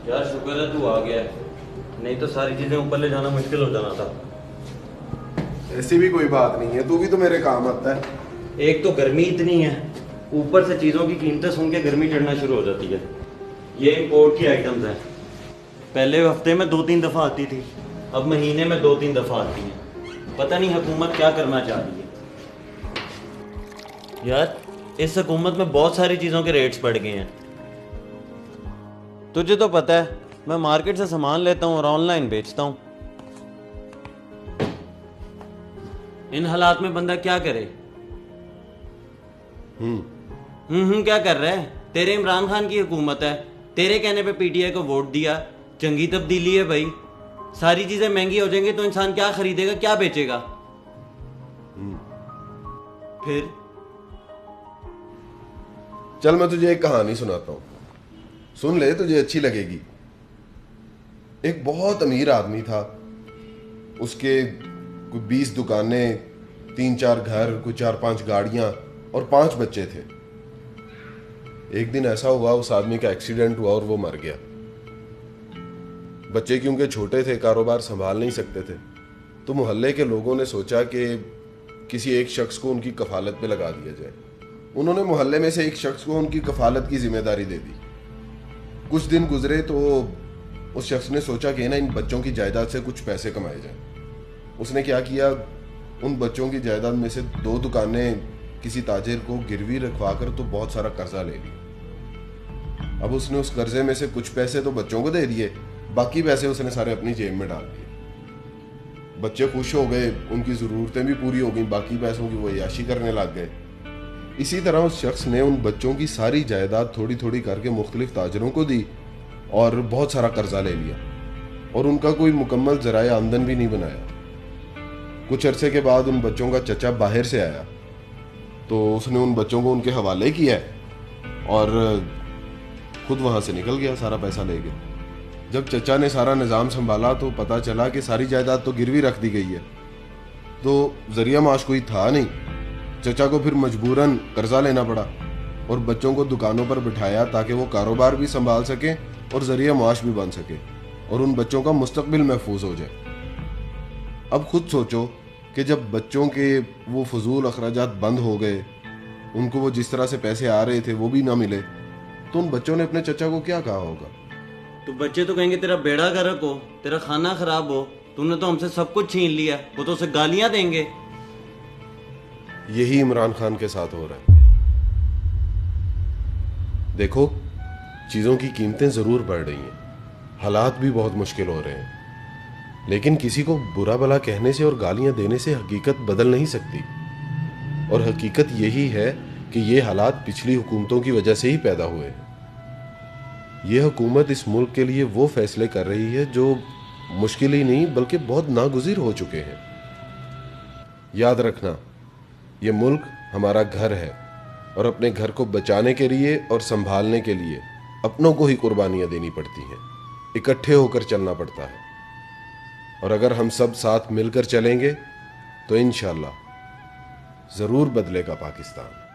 यार शुक्र है तू आ गया है, नहीं तो सारी चीजें ऊपर ले जाना मुश्किल हो जाना था। ऐसी भी कोई बात नहीं है, तू भी तो मेरे काम आता है। एक तो गर्मी इतनी है, ऊपर से चीज़ों की कीमतें सुन के गर्मी चढ़ना शुरू हो जाती है। ये इम्पोर्ट की आइटम्स हैं, पहले हफ्ते में 2-3 दफ़ा आती थी, अब महीने में 2-3 दफ़ा आती हैं। पता नहीं हुकूमत क्या करना चाह रही है। यार इस हुकूमत में बहुत सारी चीज़ों के रेट्स बढ़ गए हैं। तुझे तो पता है मैं मार्केट से सामान लेता हूँ और ऑनलाइन बेचता हूँ। इन हालात में बंदा क्या करे? क्या कर रहा है? तेरे इमरान खान की हुकूमत है, तेरे कहने पे पीटीआई को वोट दिया, चंगी तब्दीली है भाई। सारी चीजें महंगी हो जाएंगी तो इंसान क्या खरीदेगा, क्या बेचेगा? फिर चल मैं तुझे एक कहानी सुनाता हूँ, सुन ले, तुझे अच्छी लगेगी। एक बहुत अमीर आदमी था, उसके कोई 20 दुकानें, 3-4 घर, कोई 4-5 गाड़ियां और 5 बच्चे थे। एक दिन ऐसा हुआ, उस आदमी का एक्सीडेंट हुआ और वो मर गया। बच्चे क्योंकि छोटे थे, कारोबार संभाल नहीं सकते थे, तो मोहल्ले के लोगों ने सोचा कि किसी एक शख्स को उनकी कफालत पे लगा दिया जाए। उन्होंने मोहल्ले में से एक शख्स को उनकी कफालत की जिम्मेदारी दे दी। कुछ दिन गुजरे तो उस शख्स ने सोचा कि ना इन बच्चों की जायदाद से कुछ पैसे कमाए जाएं। उसने क्या किया, उन बच्चों की जायदाद में से 2 दुकानें किसी ताजिर को गिरवी रखवाकर तो बहुत सारा कर्जा ले लिया। अब उसने उस कर्जे में से कुछ पैसे तो बच्चों को दे दिए, बाकी पैसे उसने सारे अपनी जेब में डाल दिए। बच्चे खुश हो गए, उनकी ज़रूरतें भी पूरी हो गई, बाकी पैसों की वो अय्याशी करने लग गए। इसी तरह उस शख्स ने उन बच्चों की सारी जायदाद थोड़ी थोड़ी करके मुख्तलिफ ताजरों को दी और बहुत सारा कर्जा ले लिया और उनका कोई मुकम्मल ज़राए आमदन भी नहीं बनाया। कुछ अरसे के बाद उन बच्चों का चचा बाहर से आया तो उसने उन बच्चों को उनके हवाले किया और खुद वहाँ से निकल गया, सारा पैसा ले गया। जब चचा ने सारा निज़ाम संभाला तो पता चला कि सारी जायदाद तो गिरवी रख दी गई है, तो ज़रिया माश कोई था नहीं। चचा को फिर मजबूरन कर्जा लेना पड़ा और बच्चों को दुकानों पर बिठाया ताकि वो कारोबार भी संभाल सकें और ज़रिया माश भी बन सके और उन बच्चों का मुस्तकबिल महफूज हो जाए। अब खुद सोचो कि जब बच्चों के वो फजूल अखराजात बंद हो गए, उनको वो जिस तरह से पैसे आ रहे थे वो भी ना मिले, तो उन बच्चों ने अपने चचा को क्या कहा होगा? तो बच्चे तो कहेंगे तेरा बेड़ा गर्क हो, तेरा खाना खराब हो, तूने तो हमसे सब कुछ छीन लिया। वो तो उसे गालियां देंगे। यही इमरान खान के साथ हो रहा है। देखो, चीजों की कीमतें जरूर बढ़ रही हैं, हालात भी बहुत मुश्किल हो रहे हैं, लेकिन किसी को बुरा भला कहने से और गालियां देने से हकीकत बदल नहीं सकती। और हकीकत यही है कि ये हालात पिछली हुकूमतों की वजह से ही पैदा हुए हैं। यह हुकूमत इस मुल्क के लिए वो फैसले कर रही है जो मुश्किल ही नहीं बल्कि बहुत नागुज़ीर हो चुके हैं। याद रखना, ये मुल्क हमारा घर है और अपने घर को बचाने के लिए और संभालने के लिए अपनों को ही कुर्बानियां देनी पड़ती हैं, इकट्ठे होकर चलना पड़ता है। और अगर हम सब साथ मिलकर चलेंगे तो इंशाअल्लाह ज़रूर बदलेगा पाकिस्तान।